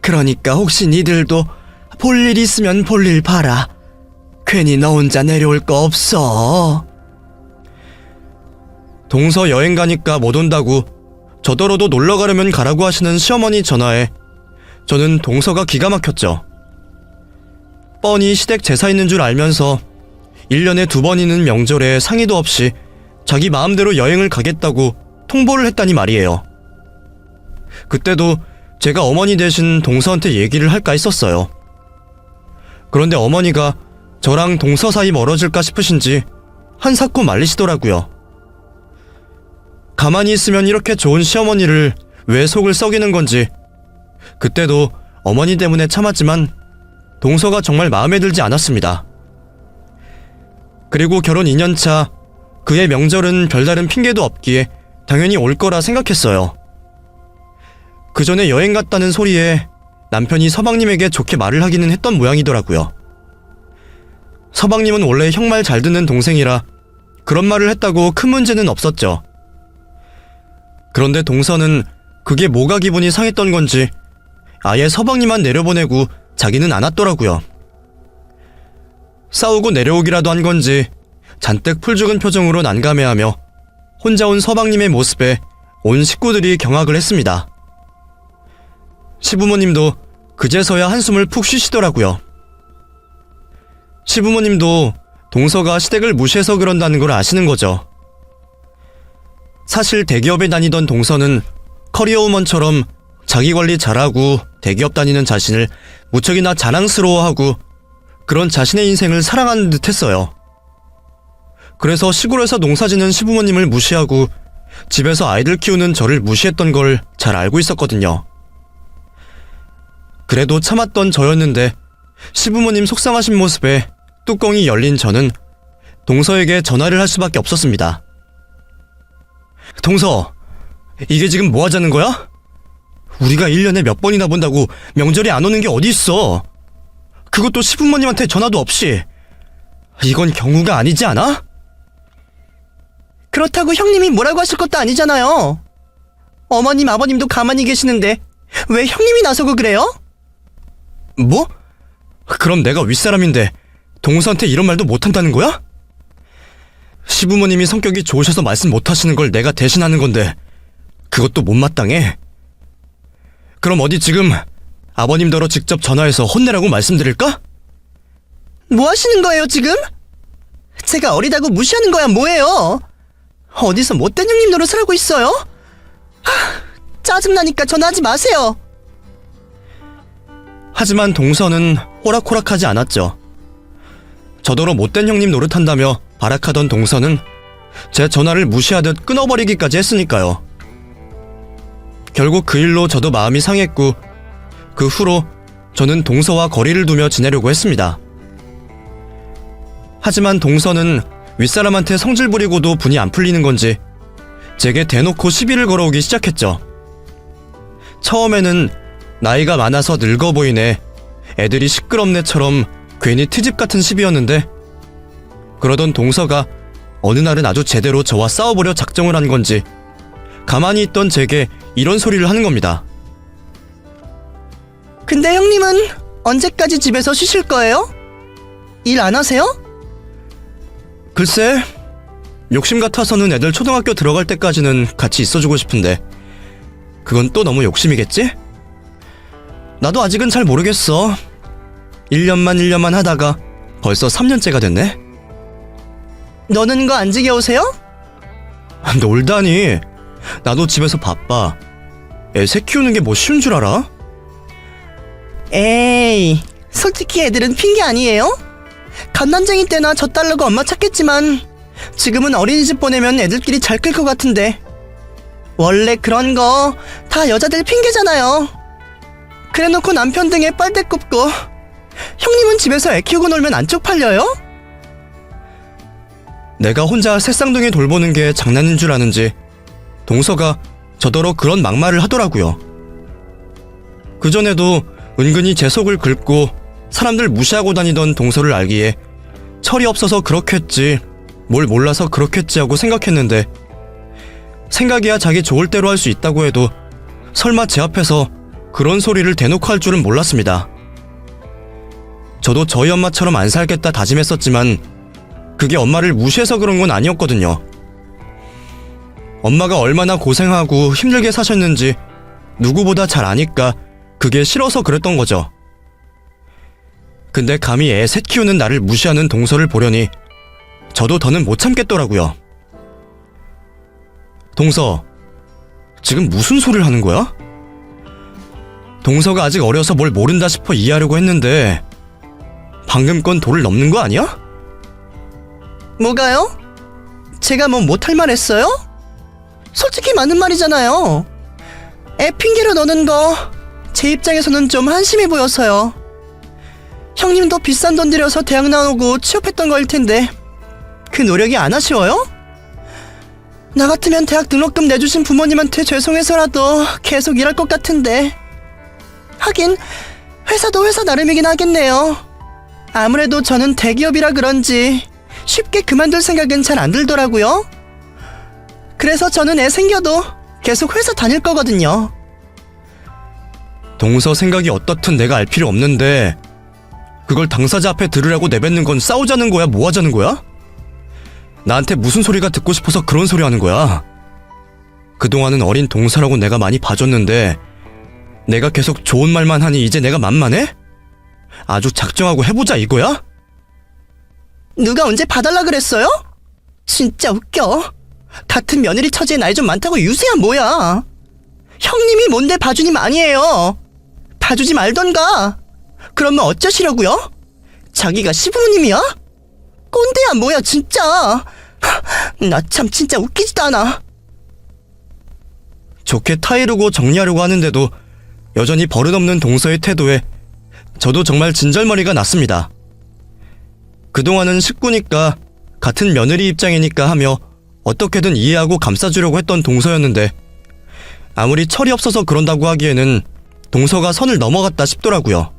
그러니까 혹시 니들도 볼 일 있으면 볼 일 봐라. 괜히 너 혼자 내려올 거 없어. 동서 여행 가니까 못 온다고 저더러도 놀러 가려면 가라고 하시는 시어머니 전화에 저는 동서가 기가 막혔죠. 뻔히 시댁 제사 있는 줄 알면서 1년에 2번이는 명절에 상의도 없이 자기 마음대로 여행을 가겠다고 통보를 했다니 말이에요. 그때도 제가 어머니 대신 동서한테 얘기를 할까 했었어요. 그런데 어머니가 저랑 동서 사이 멀어질까 싶으신지 한사코 말리시더라고요. 가만히 있으면 이렇게 좋은 시어머니를 왜 속을 썩이는 건지 그때도 어머니 때문에 참았지만 동서가 정말 마음에 들지 않았습니다. 그리고 결혼 2년차 그의 명절은 별다른 핑계도 없기에 당연히 올 거라 생각했어요. 그 전에 여행 갔다는 소리에 남편이 서방님에게 좋게 말을 하기는 했던 모양이더라고요. 서방님은 원래 형 말 잘 듣는 동생이라 그런 말을 했다고 큰 문제는 없었죠. 그런데 동서는 그게 뭐가 기분이 상했던 건지 아예 서방님만 내려보내고 자기는 안 왔더라고요. 싸우고 내려오기라도 한 건지 잔뜩 풀죽은 표정으로 난감해하며 혼자 온 서방님의 모습에 온 식구들이 경악을 했습니다. 시부모님도 그제서야 한숨을 푹 쉬시더라고요. 시부모님도 동서가 시댁을 무시해서 그런다는 걸 아시는 거죠. 사실 대기업에 다니던 동서는 커리어우먼처럼 자기 관리 잘하고 대기업 다니는 자신을 무척이나 자랑스러워하고 그런 자신의 인생을 사랑하는 듯 했어요. 그래서 시골에서 농사짓는 시부모님을 무시하고 집에서 아이들 키우는 저를 무시했던 걸 잘 알고 있었거든요. 그래도 참았던 저였는데 시부모님 속상하신 모습에 뚜껑이 열린 저는 동서에게 전화를 할 수밖에 없었습니다. 동서, 이게 지금 뭐 하자는 거야? 우리가 1년에 몇 번이나 본다고 명절에 안 오는 게 어디 있어? 그것도 시부모님한테 전화도 없이. 이건 경우가 아니지 않아? 그렇다고 형님이 뭐라고 하실 것도 아니잖아요. 어머님, 아버님도 가만히 계시는데 왜 형님이 나서고 그래요? 뭐? 그럼 내가 윗사람인데 동서한테 이런 말도 못한다는 거야? 시부모님이 성격이 좋으셔서 말씀 못하시는 걸 내가 대신하는 건데 그것도 못마땅해? 그럼 어디 지금 아버님더러 직접 전화해서 혼내라고 말씀드릴까? 뭐 하시는 거예요, 지금? 제가 어리다고 무시하는 거야 뭐예요? 어디서 못된 형님 노릇을 하고 있어요? 짜증나니까 전화하지 마세요. 하지만 동서는 호락호락하지 않았죠. 저더러 못된 형님 노릇한다며 발악하던 동서는 제 전화를 무시하듯 끊어버리기까지 했으니까요. 결국 그 일로 저도 마음이 상했고 그 후로 저는 동서와 거리를 두며 지내려고 했습니다. 하지만 동서는 윗사람한테 성질 부리고도 분이 안 풀리는 건지 제게 대놓고 시비를 걸어오기 시작했죠. 처음에는 나이가 많아서 늙어 보이네, 애들이 시끄럽네처럼 괜히 트집 같은 시비였는데 그러던 동서가 어느 날은 아주 제대로 저와 싸워보려 작정을 한 건지 가만히 있던 제게 이런 소리를 하는 겁니다. 근데 형님은 언제까지 집에서 쉬실 거예요? 일 안 하세요? 글쎄, 욕심 같아서는 애들 초등학교 들어갈 때까지는 같이 있어주고 싶은데 그건 또 너무 욕심이겠지? 나도 아직은 잘 모르겠어. 1년만 하다가 벌써 3년째가 됐네. 너는 거 안 지겨우세요? 놀다니. 나도 집에서 바빠. 애 새 키우는 게 뭐 쉬운 줄 알아? 에이, 솔직히 애들은 핑계 아니에요? 갓난쟁이 때나 저 딸라고 엄마 찾겠지만 지금은 어린이집 보내면 애들끼리 잘 클 것 같은데 원래 그런 거 다 여자들 핑계잖아요. 그래놓고 남편 등에 빨대 꼽고 형님은 집에서 애 키우고 놀면 안 쪽팔려요? 내가 혼자 새쌍둥이 돌보는 게 장난인 줄 아는지 동서가 저더러 그런 막말을 하더라고요. 그전에도 은근히 제 속을 긁고 사람들 무시하고 다니던 동서를 알기에 철이 없어서 그렇겠지, 뭘 몰라서 그렇겠지 하고 생각했는데 생각이야 자기 좋을 대로 할 수 있다고 해도 설마 제 앞에서 그런 소리를 대놓고 할 줄은 몰랐습니다. 저도 저희 엄마처럼 안 살겠다 다짐했었지만 그게 엄마를 무시해서 그런 건 아니었거든요. 엄마가 얼마나 고생하고 힘들게 사셨는지 누구보다 잘 아니까 그게 싫어서 그랬던 거죠. 근데 감히 애 셋 키우는 나를 무시하는 동서를 보려니 저도 더는 못 참겠더라고요. 동서, 지금 무슨 소리를 하는 거야? 동서가 아직 어려서 뭘 모른다 싶어 이해하려고 했는데 방금 건 도를 넘는 거 아니야? 뭐가요? 제가 뭐 못할 말 했어요? 솔직히 맞는 말이잖아요. 애 핑계로 넣는 거 제 입장에서는 좀 한심해 보여서요. 형님도 비싼 돈 들여서 대학 나오고 취업했던 거일 텐데 그 노력이 안 아쉬워요? 나 같으면 대학 등록금 내주신 부모님한테 죄송해서라도 계속 일할 것 같은데. 하긴 회사도 회사 나름이긴 하겠네요. 아무래도 저는 대기업이라 그런지 쉽게 그만둘 생각은 잘 안 들더라고요. 그래서 저는 애 생겨도 계속 회사 다닐 거거든요. 동서 생각이 어떻든 내가 알 필요 없는데 그걸 당사자 앞에 들으라고 내뱉는 건 싸우자는 거야, 뭐 하자는 거야? 나한테 무슨 소리가 듣고 싶어서 그런 소리 하는 거야? 그동안은 어린 동서라고 내가 많이 봐줬는데 내가 계속 좋은 말만 하니 이제 내가 만만해? 아주 작정하고 해보자 이거야? 누가 언제 봐달라 그랬어요? 진짜 웃겨. 같은 며느리 처지에 나이 좀 많다고 유세야 뭐야. 형님이 뭔데 봐주님 아니에요. 봐주지 말던가. 그러면 어쩌시려고요? 자기가 시부모님이야? 꼰대야 뭐야 진짜. 나 참 진짜 웃기지도 않아. 좋게 타이르고 정리하려고 하는데도 여전히 버릇없는 동서의 태도에 저도 정말 진절머리가 났습니다. 그동안은 식구니까 같은 며느리 입장이니까 하며 어떻게든 이해하고 감싸주려고 했던 동서였는데 아무리 철이 없어서 그런다고 하기에는 동서가 선을 넘어갔다 싶더라고요.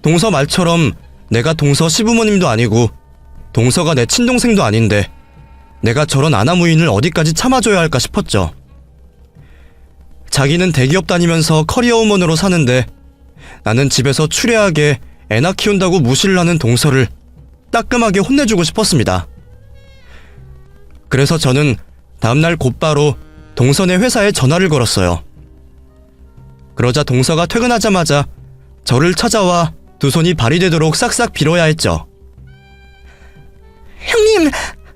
동서 말처럼 내가 동서 시부모님도 아니고 동서가 내 친동생도 아닌데 내가 저런 아나무인을 어디까지 참아줘야 할까 싶었죠. 자기는 대기업 다니면서 커리어우먼으로 사는데 나는 집에서 추레하게 애나 키운다고 무시를 하는 동서를 따끔하게 혼내주고 싶었습니다. 그래서 저는 다음날 곧바로 동서네 회사에 전화를 걸었어요. 그러자 동서가 퇴근하자마자 저를 찾아와 두 손이 발이 되도록 싹싹 빌어야 했죠. 형님,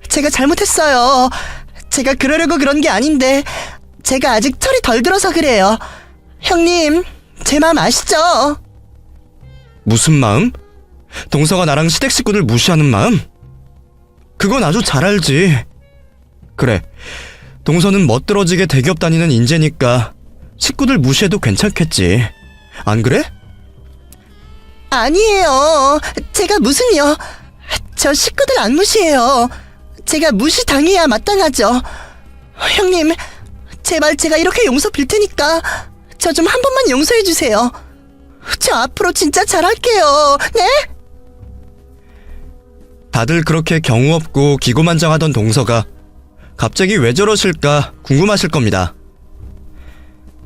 제가 잘못했어요. 제가 그러려고 그런 게 아닌데 제가 아직 철이 덜 들어서 그래요. 형님, 제 마음 아시죠? 무슨 마음? 동서가 나랑 시댁 식구들 무시하는 마음? 그건 아주 잘 알지. 그래, 동서는 멋들어지게 대기업 다니는 인재니까 식구들 무시해도 괜찮겠지. 안 그래? 아니에요. 제가 무슨요. 저 식구들 안 무시해요. 제가 무시당해야 마땅하죠. 형님, 제발 제가 이렇게 용서 빌 테니까 저 좀 한 번만 용서해 주세요. 저 앞으로 진짜 잘할게요. 네? 다들 그렇게 경우 없고 기고만장하던 동서가 갑자기 왜 저러실까 궁금하실 겁니다.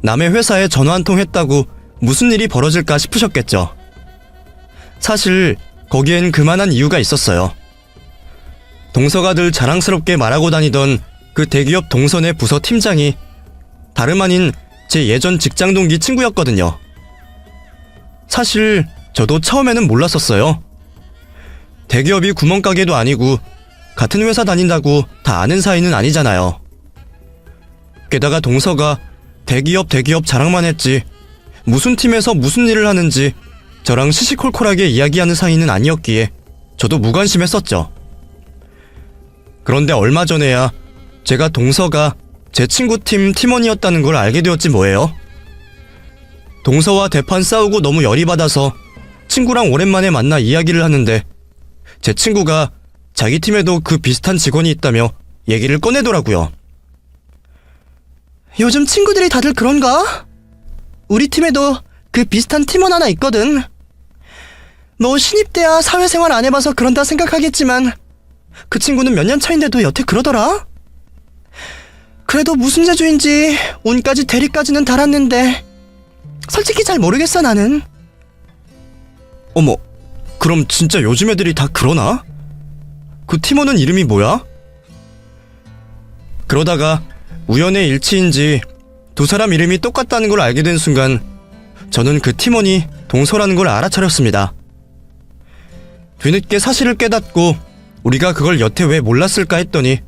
남의 회사에 전화 한 통 했다고 무슨 일이 벌어질까 싶으셨겠죠. 사실 거기엔 그만한 이유가 있었어요. 동서가 늘 자랑스럽게 말하고 다니던 그 대기업 동서네 부서 팀장이 다름 아닌 제 예전 직장 동기 친구였거든요. 사실 저도 처음에는 몰랐었어요. 대기업이 구멍가게도 아니고 같은 회사 다닌다고 다 아는 사이는 아니잖아요. 게다가 동서가 대기업 자랑만 했지 무슨 팀에서 무슨 일을 하는지 저랑 시시콜콜하게 이야기하는 사이는 아니었기에 저도 무관심했었죠. 그런데 얼마 전에야 제가 동서가 제 친구 팀 팀원이었다는 걸 알게 되었지 뭐예요. 동서와 대판 싸우고 너무 열이 받아서 친구랑 오랜만에 만나 이야기를 하는데 제 친구가 자기 팀에도 그 비슷한 직원이 있다며 얘기를 꺼내더라고요. 요즘 친구들이 다들 그런가? 우리 팀에도 그 비슷한 팀원 하나 있거든. 뭐 신입때야 사회생활 안 해봐서 그런다 생각하겠지만 그 친구는 몇 년 차인데도 여태 그러더라. 그래도 무슨 재주인지 운까지 대리까지는 달았는데 솔직히 잘 모르겠어 나는. 어머, 그럼 진짜 요즘 애들이 다 그러나? 그 팀원은 이름이 뭐야? 그러다가 우연의 일치인지 두 사람 이름이 똑같다는 걸 알게 된 순간 저는 그 팀원이 동서라는 걸 알아차렸습니다. 뒤늦게 사실을 깨닫고 우리가 그걸 여태 왜 몰랐을까 했더니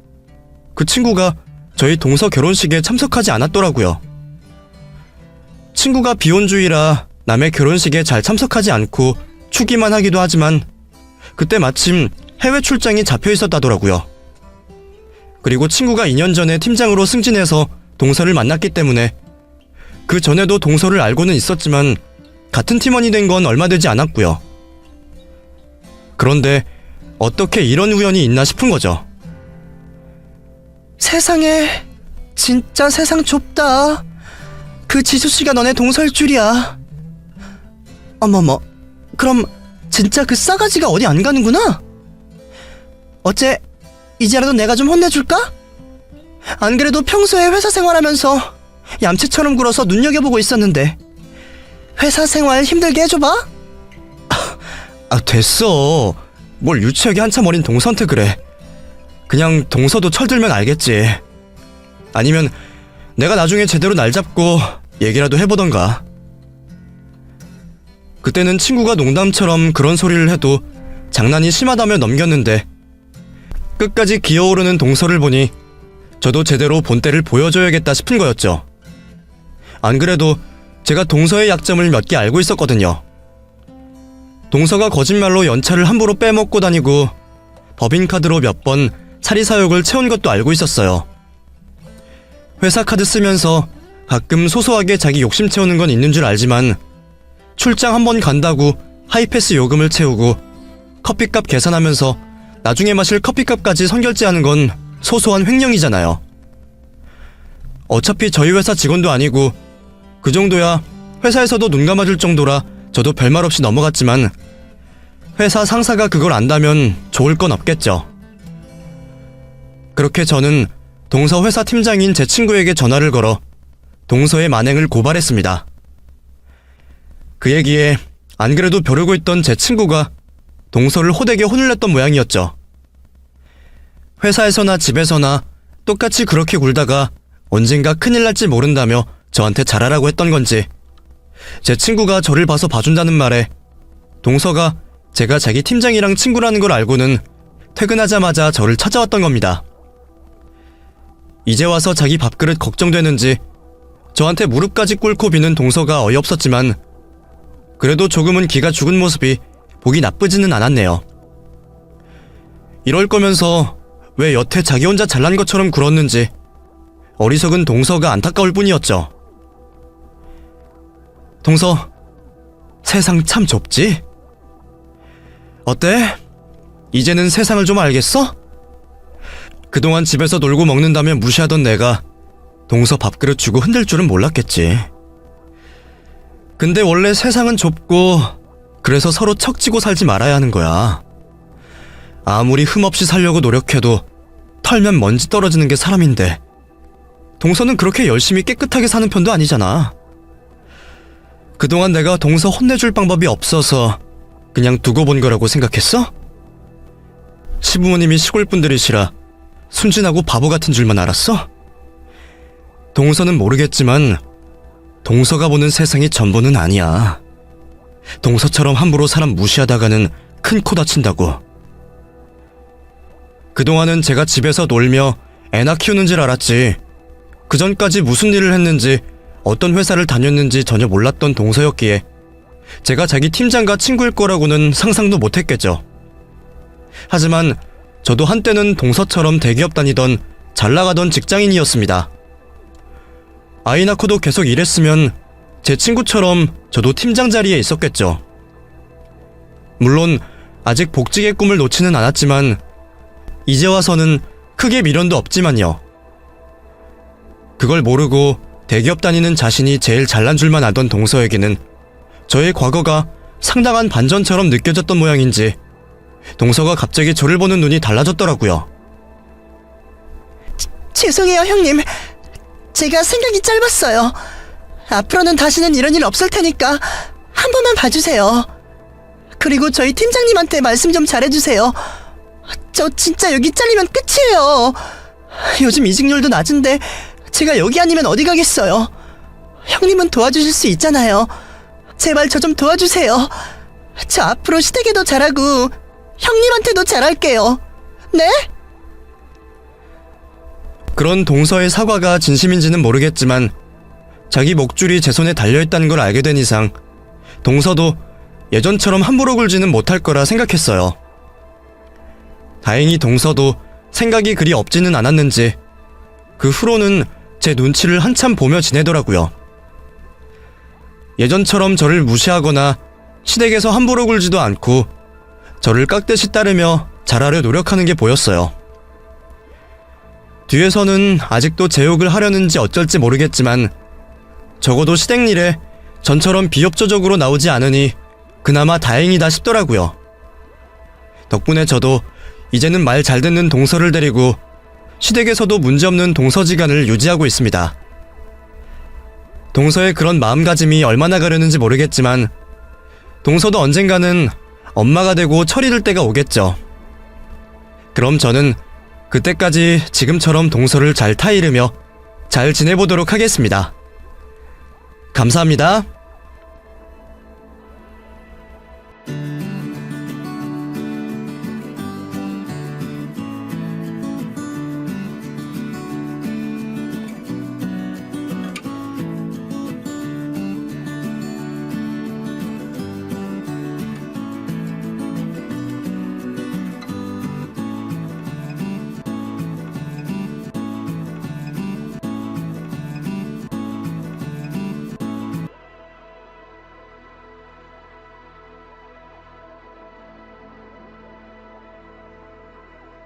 그 친구가 저희 동서 결혼식에 참석하지 않았더라고요. 친구가 비혼주의라 남의 결혼식에 잘 참석하지 않고 추기만 하기도 하지만 그때 마침 해외 출장이 잡혀 있었다더라고요. 그리고 친구가 2년 전에 팀장으로 승진해서 동서를 만났기 때문에 그 전에도 동서를 알고는 있었지만 같은 팀원이 된 건 얼마 되지 않았고요. 그런데 어떻게 이런 우연이 있나 싶은 거죠. 세상에, 진짜 세상 좁다. 그 지수씨가 너네 동서일 줄이야. 어머머, 그럼 진짜 그 싸가지가 어디 안 가는구나? 어째 이제라도 내가 좀 혼내줄까? 안 그래도 평소에 회사 생활하면서 얌체처럼 굴어서 눈여겨보고 있었는데 회사 생활 힘들게 해줘봐? 됐어. 뭘 유치하게 한참 어린 동서한테 그래. 그냥 동서도 철들면 알겠지. 아니면 내가 나중에 제대로 날 잡고 얘기라도 해보던가. 그때는 친구가 농담처럼 그런 소리를 해도 장난이 심하다며 넘겼는데 끝까지 기어오르는 동서를 보니 저도 제대로 본때를 보여줘야겠다 싶은 거였죠. 안 그래도 제가 동서의 약점을 몇 개 알고 있었거든요. 동서가 거짓말로 연차를 함부로 빼먹고 다니고 법인카드로 몇 번 사리사욕을 채운 것도 알고 있었어요. 회사 카드 쓰면서 가끔 소소하게 자기 욕심 채우는 건 있는 줄 알지만 출장 한 번 간다고 하이패스 요금을 채우고 커피값 계산하면서 나중에 마실 커피값까지 선결제하는 건 소소한 횡령이잖아요. 어차피 저희 회사 직원도 아니고 그 정도야 회사에서도 눈 감아줄 정도라 저도 별말 없이 넘어갔지만 회사 상사가 그걸 안다면 좋을 건 없겠죠. 그렇게 저는 동서 회사 팀장인 제 친구에게 전화를 걸어 동서의 만행을 고발했습니다. 그 얘기에 안 그래도 벼르고 있던 제 친구가 동서를 호되게 혼을 냈던 모양이었죠. 회사에서나 집에서나 똑같이 그렇게 굴다가 언젠가 큰일 날지 모른다며 저한테 잘하라고 했던 건지 제 친구가 저를 봐서 봐준다는 말에 동서가 제가 자기 팀장이랑 친구라는 걸 알고는 퇴근하자마자 저를 찾아왔던 겁니다. 이제 와서 자기 밥그릇 걱정되는지 저한테 무릎까지 꿇고 비는 동서가 어이없었지만 그래도 조금은 기가 죽은 모습이 보기 나쁘지는 않았네요. 이럴 거면서 왜 여태 자기 혼자 잘난 것처럼 굴었는지 어리석은 동서가 안타까울 뿐이었죠. 동서, 세상 참 좁지? 어때? 이제는 세상을 좀 알겠어? 그동안 집에서 놀고 먹는다며 무시하던 내가 동서 밥그릇 주고 흔들 줄은 몰랐겠지. 근데 원래 세상은 좁고 그래서 서로 척지고 살지 말아야 하는 거야. 아무리 흠없이 살려고 노력해도 털면 먼지 떨어지는 게 사람인데 동서는 그렇게 열심히 깨끗하게 사는 편도 아니잖아. 그동안 내가 동서 혼내줄 방법이 없어서 그냥 두고 본 거라고 생각했어? 시부모님이 시골분들이시라 순진하고 바보 같은 줄만 알았어? 동서는 모르겠지만 동서가 보는 세상이 전부는 아니야. 동서처럼 함부로 사람 무시하다가는 큰 코 다친다고. 그동안은 제가 집에서 놀며 애나 키우는 줄 알았지. 그전까지 무슨 일을 했는지 어떤 회사를 다녔는지 전혀 몰랐던 동서였기에 제가 자기 팀장과 친구일 거라고는 상상도 못했겠죠. 하지만 저도 한때는 동서처럼 대기업 다니던 잘나가던 직장인이었습니다. 아이 낳고도 계속 일했으면 제 친구처럼 저도 팀장 자리에 있었겠죠. 물론 아직 복직의 꿈을 놓지는 않았지만 이제 와서는 크게 미련도 없지만요. 그걸 모르고 대기업 다니는 자신이 제일 잘난 줄만 알던 동서에게는 저의 과거가 상당한 반전처럼 느껴졌던 모양인지 동서가 갑자기 저를 보는 눈이 달라졌더라고요. 죄송해요, 형님. 제가 생각이 짧았어요. 앞으로는 다시는 이런 일 없을 테니까 한 번만 봐주세요. 그리고 저희 팀장님한테 말씀 좀 잘해주세요. 저 진짜 여기 잘리면 끝이에요. 요즘 이직률도 낮은데 제가 여기 아니면 어디 가겠어요. 형님은 도와주실 수 있잖아요. 제발 저 좀 도와주세요. 저 앞으로 시댁에도 잘하고 형님한테도 잘할게요. 네? 그런 동서의 사과가 진심인지는 모르겠지만 자기 목줄이 제 손에 달려있다는 걸 알게 된 이상 동서도 예전처럼 함부로 굴지는 못할 거라 생각했어요. 다행히 동서도 생각이 그리 없지는 않았는지 그 후로는 제 눈치를 한참 보며 지내더라고요. 예전처럼 저를 무시하거나 시댁에서 함부로 굴지도 않고 저를 깍듯이 따르며 잘하려 노력하는 게 보였어요. 뒤에서는 아직도 제 욕을 하려는지 어쩔지 모르겠지만 적어도 시댁일에 전처럼 비협조적으로 나오지 않으니 그나마 다행이다 싶더라고요. 덕분에 저도 이제는 말 잘 듣는 동서를 데리고 시댁에서도 문제없는 동서지간을 유지하고 있습니다. 동서의 그런 마음가짐이 얼마나 가려는지 모르겠지만 동서도 언젠가는 엄마가 되고 철이 들 때가 오겠죠. 그럼 저는 그때까지 지금처럼 동서를 잘 타이르며 잘 지내보도록 하겠습니다. 감사합니다.